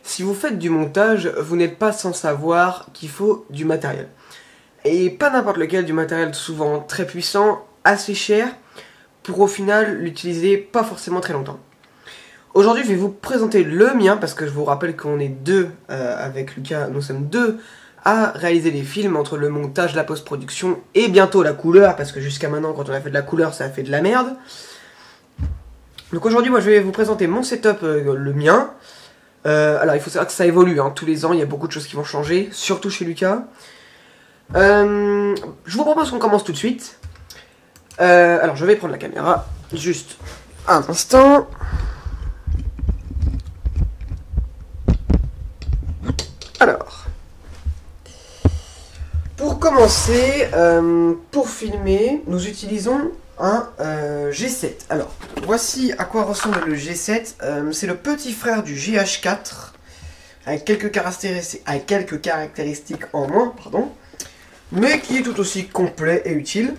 Si vous faites du montage, vous n'êtes pas sans savoir qu'il faut du matériel. Et pas n'importe lequel, du matériel souvent très puissant, assez cher, pour au final l'utiliser pas forcément très longtemps. Aujourd'hui, je vais vous présenter le mien, parce que je vous rappelle qu'on est deux avec Lucas, nous sommes deux à réaliser les films, entre le montage, la post-production et bientôt la couleur, parce que jusqu'à maintenant, quand on a fait de la couleur, ça a fait de la merde. Donc aujourd'hui, moi je vais vous présenter mon setup, le mien. Alors il faut savoir que ça évolue, hein. Tous les ans il y a beaucoup de choses qui vont changer, surtout chez Lucas. Je vous propose qu'on commence tout de suite. Alors je vais prendre la caméra, juste un instant. Alors, pour commencer, pour filmer, nous utilisons un G7. Alors, voici à quoi ressemble le G7. C'est le petit frère du GH4, avec quelques caractéristiques en moins, pardon, mais qui est tout aussi complet et utile.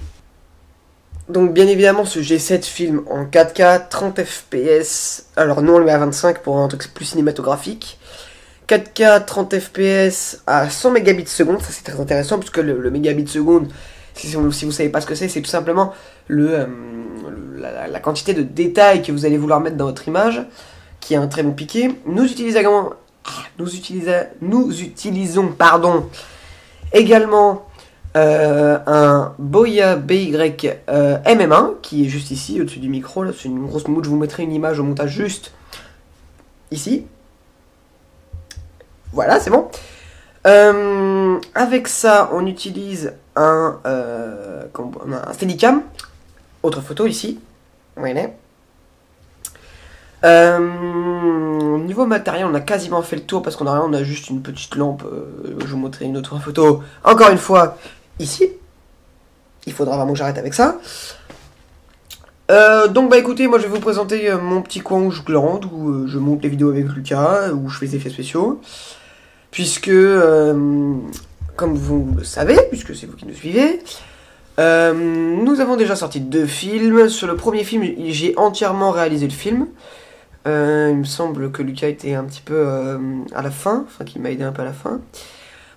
Donc bien évidemment, ce G7 filme en 4K, 30 fps, alors nous on le met à 25 pour un truc plus cinématographique. 4K 30 fps à 100 mégabits seconde, ça c'est très intéressant puisque le mégabit seconde, si vous savez pas ce que c'est tout simplement la quantité de détails que vous allez vouloir mettre dans votre image, qui a un très bon piqué. Nous utilisons également un Boya BY MM1 qui est juste ici au-dessus du micro, là c'est une grosse mouche, je vous mettrai une image au montage juste ici. Voilà, c'est bon. Avec ça, on utilise un Steadicam. Autre photo ici. Voilà. Niveau matériel, on a quasiment fait le tour parce qu'on a juste une petite lampe. Je vous montrerai une autre photo. Encore une fois, ici. Il faudra vraiment que j'arrête avec ça. Donc bah écoutez, moi je vais vous présenter mon petit coin où je glande, où je monte les vidéos avec Lucas, où je fais des effets spéciaux. Puisque, comme vous le savez, puisque c'est vous qui nous suivez, nous avons déjà sorti 2 films. Sur le premier film, j'ai entièrement réalisé le film. Il me semble que Lucas était un petit peu à la fin, enfin qu'il m'a aidé un peu à la fin.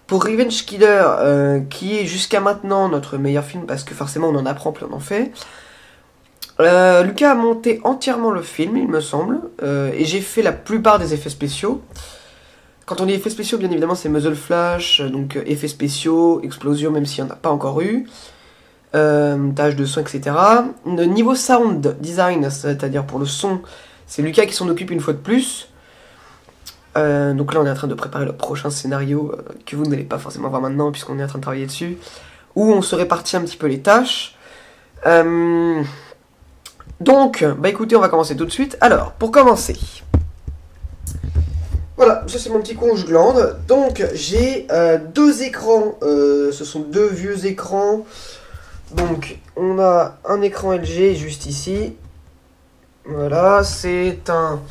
Pour Revenge Killer, qui est jusqu'à maintenant notre meilleur film, parce que forcément on en apprend plus on en fait. Lucas a monté entièrement le film, il me semble, et j'ai fait la plupart des effets spéciaux. Quand on dit effets spéciaux, bien évidemment, c'est muzzle flash, donc effets spéciaux, explosion, même s'il n'y en a pas encore eu, tâches de son, etc. Niveau sound design, c'est-à-dire pour le son, c'est Lucas qui s'en occupe une fois de plus. Donc là, on est en train de préparer le prochain scénario, que vous n'allez pas forcément voir maintenant, puisqu'on est en train de travailler dessus, où on se répartit un petit peu les tâches. Donc, bah écoutez, on va commencer tout de suite. Alors, pour commencer... Voilà, ça c'est mon petit coin où je glande. Donc j'ai 2 écrans, ce sont 2 vieux écrans. Donc on a un écran LG juste ici. Voilà, c'est un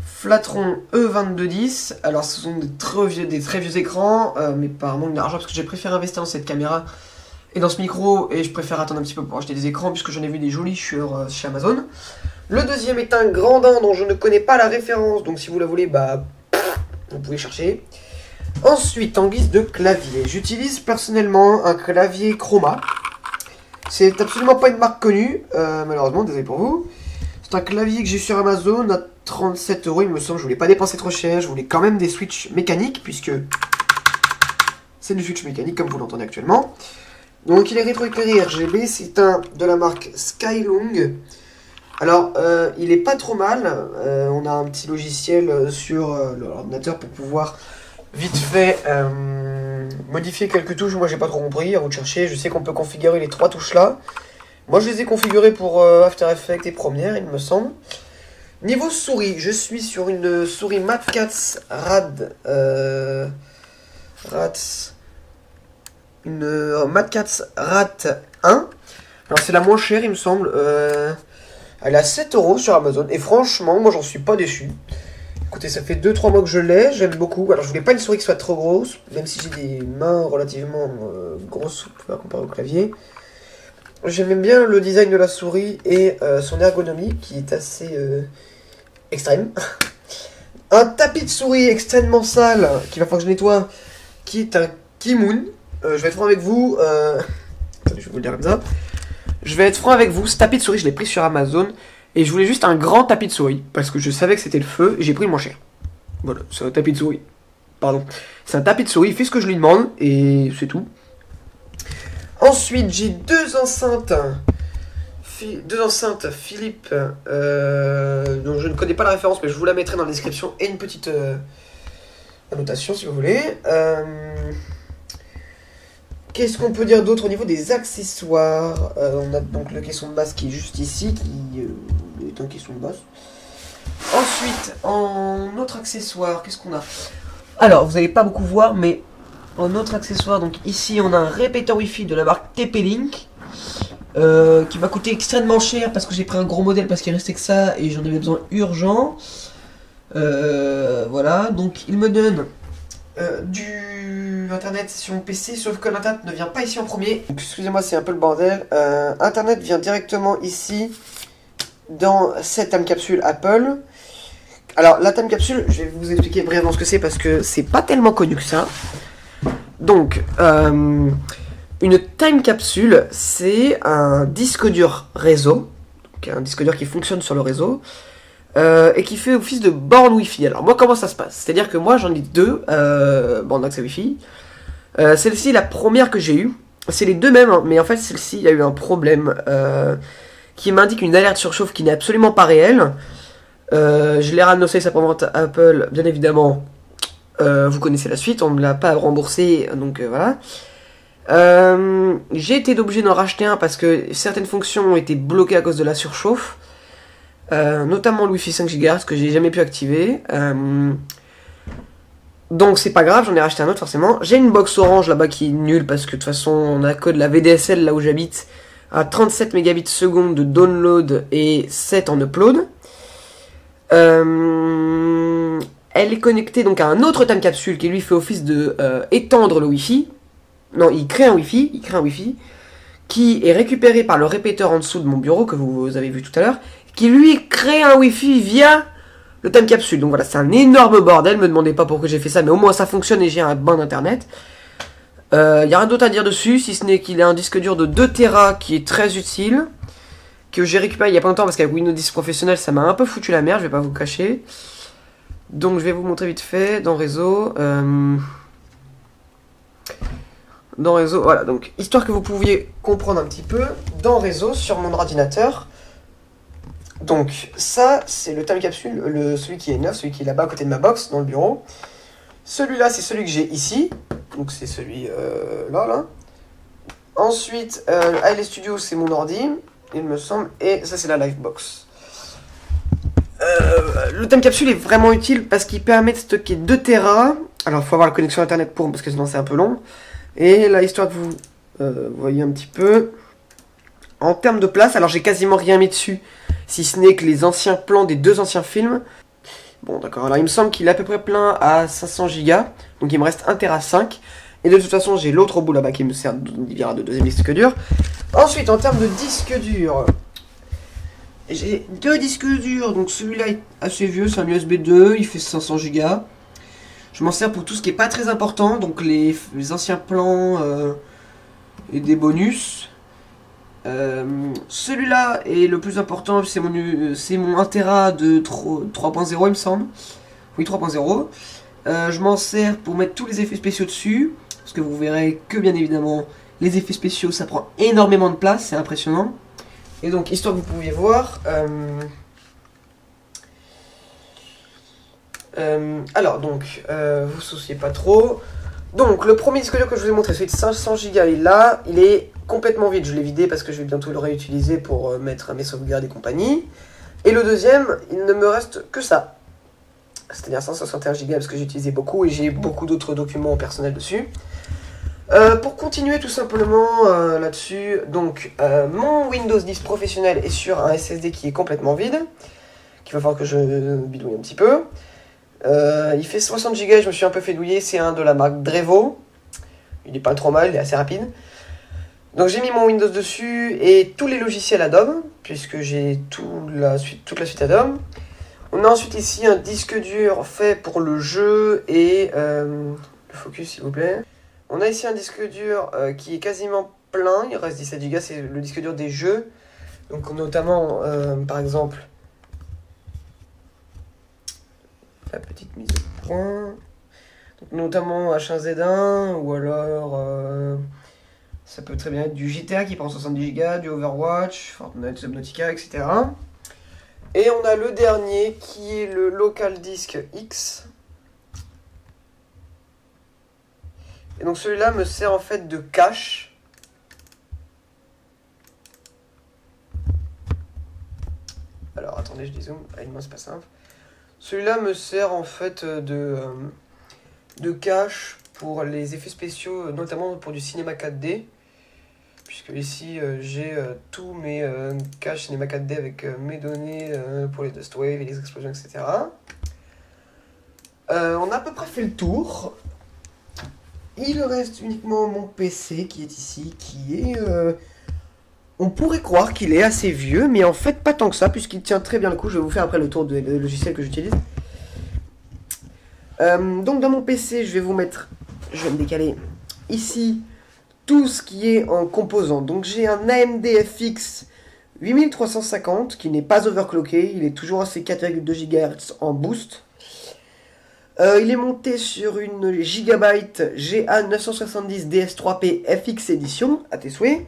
Flatron E2210. Alors ce sont des très vieux écrans, mais par manque d'argent, parce que j'ai préféré investir dans cette caméra et dans ce micro, et je préfère attendre un petit peu pour acheter des écrans, puisque j'en ai vu des jolis chez Amazon. Le deuxième est un Grandin dont je ne connais pas la référence, donc si vous la voulez, bah, vous pouvez chercher. Ensuite, en guise de clavier, j'utilise personnellement un clavier Chroma. C'est absolument pas une marque connue, malheureusement, désolé pour vous. C'est un clavier que j'ai sur Amazon à 37 €, il me semble. Je voulais pas dépenser trop cher, je voulais quand même des switches mécaniques, puisque c'est du switch mécanique comme vous l'entendez actuellement. Donc il est rétroéclairé RGB, c'est un de la marque Skylong. Alors, il est pas trop mal, on a un petit logiciel sur l'ordinateur pour pouvoir vite fait modifier quelques touches. Moi j'ai pas trop compris, à vous de chercher. Je sais qu'on peut configurer les 3 touches là. Moi je les ai configurées pour After Effects et Premiere, il me semble. Niveau souris, je suis sur une souris Mad Catz Rad. Une Mad Catz Rat 1. Alors c'est la moins chère, il me semble. Elle est à 7 € sur Amazon. Et franchement, moi j'en suis pas déçu. Écoutez, ça fait 2-3 mois que je l'ai. J'aime beaucoup. Alors je voulais pas une souris qui soit trop grosse. Même si j'ai des mains relativement grosses comparé au clavier. J'aime bien le design de la souris et son ergonomie qui est assez extrême. Un tapis de souris extrêmement sale, qu'il va falloir que je nettoie, qui est un Kimoon. Je vais être franc avec vous. Attendez, je vais vous le dire comme ça. Je vais être franc avec vous, ce tapis de souris, je l'ai pris sur Amazon. Et je voulais juste un grand tapis de souris, parce que je savais que c'était le feu, et j'ai pris le moins cher. Voilà, c'est un tapis de souris. Pardon. C'est un tapis de souris, il fait ce que je lui demande, et c'est tout. Ensuite, j'ai deux enceintes. Deux enceintes Philips, dont je ne connais pas la référence, mais je vous la mettrai dans la description, et une petite annotation si vous voulez. Qu'est-ce qu'on peut dire d'autre au niveau des accessoires? On a donc le caisson de basse qui est juste ici, qui est un caisson de basse. Ensuite, en autre accessoire, qu'est-ce qu'on a? Alors, vous n'allez pas beaucoup voir, mais en autre accessoire, donc ici on a un répéteur Wi-Fi de la marque TP-Link. Qui m'a coûté extrêmement cher parce que j'ai pris un gros modèle parce qu'il restait que ça et j'en avais besoin urgent. Voilà, donc il me donne du internet sur mon PC, sauf que l'internet ne vient pas ici en premier. Excusez-moi, c'est un peu le bordel. Internet vient directement ici dans cette time capsule Apple. Alors la time capsule, je vais vous expliquer brièvement ce que c'est parce que c'est pas tellement connu que ça. Donc une time capsule, c'est un disque dur réseau, donc un disque dur qui fonctionne sur le réseau, et qui fait office de borne Wi-Fi. Alors moi, comment ça se passe? C'est-à-dire que moi, j'en ai deux bornes d'accès Wi-Fi. Celle-ci, la première que j'ai eue, c'est les deux mêmes, hein, mais en fait, celle-ci, il y a eu un problème qui m'indique une alerte surchauffe qui n'est absolument pas réelle. Je l'ai ranoncé sa vente à Apple, bien évidemment. Vous connaissez la suite, on ne l'a pas remboursé, donc voilà. J'ai été obligé d'en racheter un parce que certaines fonctions ont été bloquées à cause de la surchauffe, notamment le Wi-Fi 5 GHz que j'ai jamais pu activer. Donc c'est pas grave, j'en ai racheté un autre forcément. J'ai une box orange là-bas qui est nulle parce que de toute façon on a que de la VDSL là où j'habite à 37 mégabits seconde de download et 7 en upload. Elle est connectée donc à un autre time capsule qui lui fait office de étendre le Wi-Fi. Non, il crée un Wi-Fi qui est récupéré par le répéteur en dessous de mon bureau que vous avez vu tout à l'heure, qui lui crée un Wi-Fi via le time capsule. Donc voilà, c'est un énorme bordel, me demandez pas pourquoi j'ai fait ça, mais au moins ça fonctionne et j'ai un bon internet. Y a rien d'autre à dire dessus, si ce n'est qu'il a un disque dur de 2 Tera qui est très utile, que j'ai récupéré il y a pas longtemps parce qu'avec Windows 10 professionnel ça m'a un peu foutu la merde, je vais pas vous cacher. Donc je vais vous montrer vite fait dans réseau. Dans réseau, voilà, donc histoire que vous pouviez comprendre un petit peu, dans réseau sur mon ordinateur. Donc ça c'est le time capsule, celui qui est neuf, celui qui est là-bas à côté de ma box dans le bureau. Celui-là c'est celui que j'ai ici, donc c'est celui là. Ensuite AL Studio c'est mon ordi, il me semble, et ça c'est la Livebox. Le time capsule est vraiment utile parce qu'il permet de stocker 2 Tera. Alors il faut avoir la connexion internet pour, parce que sinon c'est un peu long. Et là, histoire que vous voyez un petit peu, en termes de place, alors j'ai quasiment rien mis dessus, si ce n'est que les anciens plans des deux anciens films. Bon d'accord, alors il me semble qu'il est à peu près plein à 500 Go, donc il me reste 1 Tera 5. Et de toute façon, j'ai l'autre au bout là-bas qui me sert de deuxième disque dur. Ensuite, en termes de disque dur, j'ai deux disques durs, donc celui-là est assez vieux, c'est un USB 2, il fait 500 Go. Je m'en sers pour tout ce qui n'est pas très important, donc les anciens plans et des bonus. Celui-là est le plus important, c'est mon 1 Tera de 3.0 il me semble. Oui, 3.0. Je m'en sers pour mettre tous les effets spéciaux dessus, parce que vous verrez que bien évidemment les effets spéciaux ça prend énormément de place, c'est impressionnant. Et donc histoire que vous pouviez voir... alors donc, vous souciez pas trop. Donc le premier disque dur que je vous ai montré, celui de 500 Go, il est là, il est complètement vide, je l'ai vidé parce que je vais bientôt le réutiliser pour mettre mes sauvegardes et compagnie. Et le deuxième, il ne me reste que ça, c'est-à-dire 161 Go parce que j'ai utilisé beaucoup et j'ai beaucoup d'autres documents personnels dessus. Pour continuer tout simplement là-dessus, donc mon Windows 10 professionnel est sur un SSD qui est complètement vide, qu'il va falloir que je bidouille un petit peu. Il fait 60 Go, je me suis un peu fait douiller, c'est un de la marque Drevo. Il est pas trop mal, il est assez rapide. Donc j'ai mis mon Windows dessus et tous les logiciels Adobe, puisque j'ai toute la suite Adobe. On a ensuite ici un disque dur fait pour le jeu et... le focus s'il vous plaît. On a ici un disque dur qui est quasiment plein, il reste 17 Go, c'est le disque dur des jeux. Donc notamment, par exemple, la petite mise au point. Donc, notamment H1Z1 ou alors... ça peut très bien être du GTA qui prend 70 Go, du Overwatch, Fortnite, Subnautica, etc. Et on a le dernier qui est le Local Disk X. Et donc celui-là me sert en fait de cache. Alors attendez, je dézoome. Ah, non, c'est pas simple. Celui-là me sert en fait de cache pour les effets spéciaux, notamment pour du cinéma 4D. Puisque ici j'ai tous mes caches cinéma 4D avec mes données pour les dust waves et les explosions, etc. On a à peu près fait le tour. Il reste uniquement mon PC qui est ici, qui est... on pourrait croire qu'il est assez vieux, mais en fait pas tant que ça, puisqu'il tient très bien le coup. Je vais vous faire après le tour des logiciels que j'utilise. Donc dans mon PC, je vais vous mettre... Je vais me décaler ici... tout ce qui est en composants. Donc j'ai un AMD FX 8350 qui n'est pas overclocké, il est toujours à ses 4,2 GHz en boost. Il est monté sur une Gigabyte GA970 DS3P FX Edition, à tes souhaits.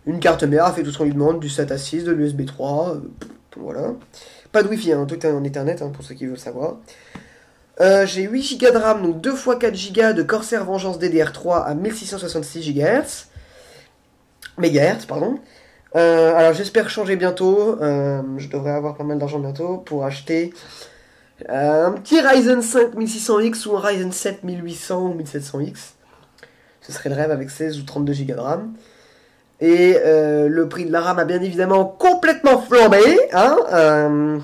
Une carte mère a fait tout ce qu'on lui demande, du SATA 6, de l'USB 3, voilà. Pas de Wi-Fi, hein, tout est en Ethernet, hein, pour ceux qui veulent savoir. J'ai 8 Go de RAM, donc 2 x 4 Go de Corsair Vengeance DDR3 à 1666 MHz, pardon. Alors j'espère changer bientôt, je devrais avoir pas mal d'argent bientôt pour acheter un petit Ryzen 5 1600X ou un Ryzen 7 1800 ou 1700X. Ce serait le rêve avec 16 ou 32 Go de RAM. Et le prix de la RAM a bien évidemment complètement flambé, hein.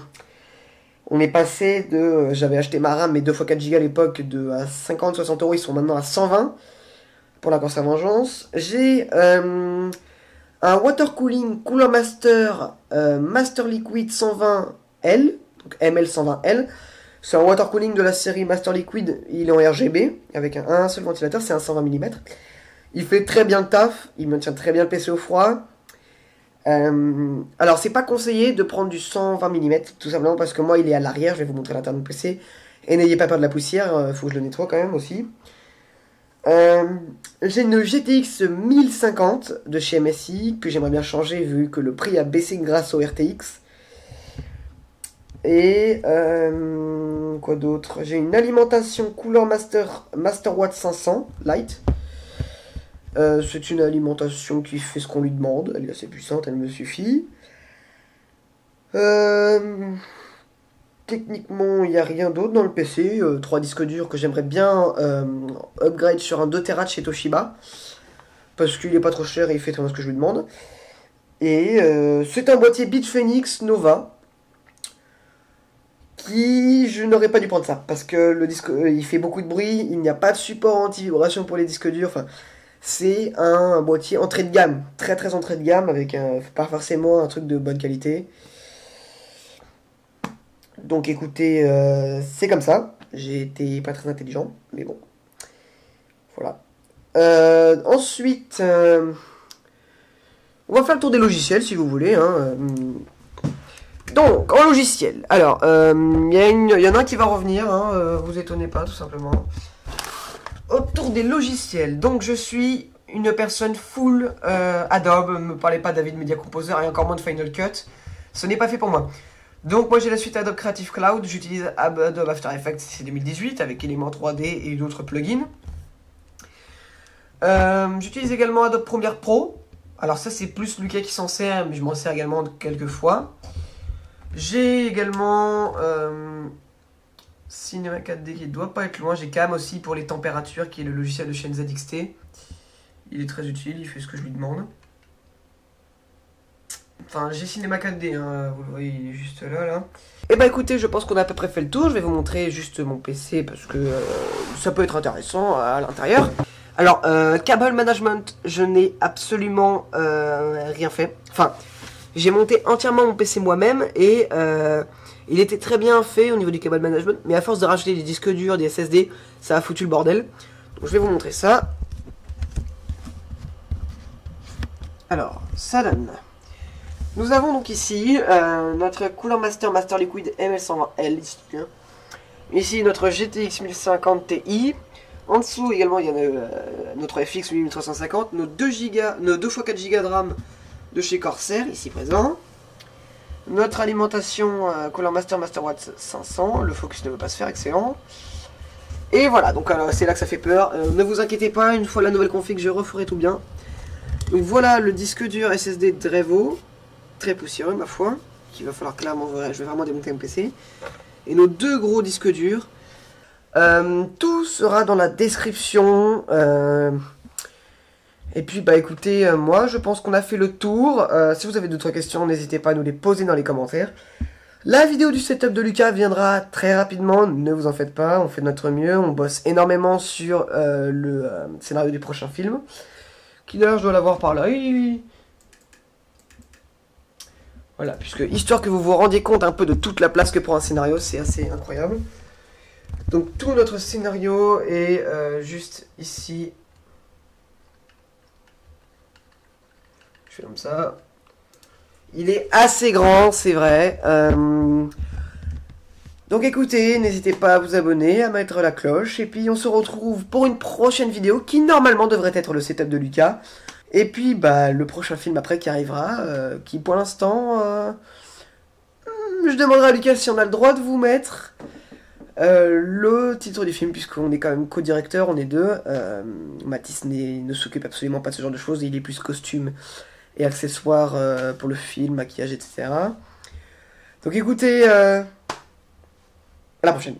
On est passé de... J'avais acheté ma RAM, mais 2 x 4 Go à l'époque, à 50-60 euros. Ils sont maintenant à 120 pour la Corsair Vengeance. J'ai un Water Cooling Cooler Master Master Liquid 120L, donc ML 120L. C'est un Water Cooling de la série Master Liquid. Il est en RGB, avec un seul ventilateur, c'est un 120 mm. Il fait très bien le taf, il maintient très bien le PC au froid. Alors c'est pas conseillé de prendre du 120 mm, tout simplement parce que moi il est à l'arrière, je vais vous montrer l'intérieur du PC. Et n'ayez pas peur de la poussière, faut que je le nettoie quand même aussi. J'ai une GTX 1050 de chez MSI que j'aimerais bien changer vu que le prix a baissé grâce au RTX. Et quoi d'autre? J'ai une alimentation Cooler Master Watt 500 Lite. C'est une alimentation qui fait ce qu'on lui demande. Elle est assez puissante, elle me suffit. Techniquement, il n'y a rien d'autre dans le PC. 3 disques durs que j'aimerais bien upgrade sur un 2 Tera de chez Toshiba. Parce qu'il n'est pas trop cher et il fait très bien ce que je lui demande. Et c'est un boîtier Bitfenix Nova. Qui, je n'aurais pas dû prendre ça. Parce que le disque, il fait beaucoup de bruit. Il n'y a pas de support anti-vibration pour les disques durs. Enfin... C'est un boîtier entrée de gamme, très très entrée de gamme, avec pas forcément un truc de bonne qualité. Donc écoutez, c'est comme ça. J'ai été pas très intelligent, mais bon. Voilà. Ensuite, on va faire le tour des logiciels si vous voulez. Hein. Donc, en logiciel. Alors, il y en a un qui va revenir, hein, vous étonnez pas tout simplement. Autour des logiciels, donc je suis une personne full Adobe, ne me parlez pas d'Avid Media Composer et encore moins de Final Cut, ce n'est pas fait pour moi. Donc moi j'ai la suite Adobe Creative Cloud, j'utilise Adobe After Effects c'est 2018 avec Element 3D et d'autres plugins. J'utilise également Adobe Premiere Pro, alors ça c'est plus Lucas qui s'en sert, mais je m'en sers également quelques fois. J'ai également... Cinema 4D qui doit pas être loin. J'ai Cam aussi pour les températures qui est le logiciel de chez NZXT. Il est très utile, il fait ce que je lui demande. Enfin j'ai Cinema 4D, hein, vous le voyez, il est juste là. Et bah écoutez, je pense qu'on a à peu près fait le tour. Je vais vous montrer juste mon PC parce que ça peut être intéressant à l'intérieur. Alors cable management, je n'ai absolument rien fait. Enfin, j'ai monté entièrement mon PC moi-même et Il était très bien fait au niveau du cable management, mais à force de rajouter des disques durs, des SSD, ça a foutu le bordel. Donc je vais vous montrer ça. Alors, ça donne. Nous avons donc ici notre Cooler Master Liquid ML120L. Ici notre GTX 1050 Ti. En dessous également il y a notre FX 8350, nos 2 x 4 Go de RAM de chez Corsair, ici présent. Notre alimentation Cooler Masterwatt 500, le focus ne veut pas se faire, excellent. Et voilà, donc c'est là que ça fait peur. Ne vous inquiétez pas, une fois la nouvelle config, je referai tout bien. Donc voilà le disque dur SSD Drevo, très poussiéreux ma foi, qu'il va falloir clairement, je vais vraiment démonter mon PC. Et nos 2 gros disques durs. Tout sera dans la description. Et puis bah écoutez, moi je pense qu'on a fait le tour. Si vous avez d'autres questions, n'hésitez pas à nous les poser dans les commentaires. La vidéo du setup de Lucas viendra très rapidement, ne vous en faites pas, on fait de notre mieux, on bosse énormément sur le scénario du prochain film. Qui d'ailleurs je dois l'avoir par là. Voilà, puisque histoire que vous vous rendiez compte un peu de toute la place que prend un scénario, c'est assez incroyable. Donc tout notre scénario est juste ici. Je fais comme ça. Il est assez grand, c'est vrai. Donc écoutez, n'hésitez pas à vous abonner, à mettre la cloche. Et puis on se retrouve pour une prochaine vidéo qui normalement devrait être le setup de Lucas. Et puis bah le prochain film après qui arrivera, qui pour l'instant... je demanderai à Lucas si on a le droit de vous mettre... le titre du film, puisqu'on est quand même co-directeur, on est deux. Mathis ne s'occupe absolument pas de ce genre de choses, il est plus costume et accessoires pour le film, maquillage, etc. Donc écoutez, à la prochaine.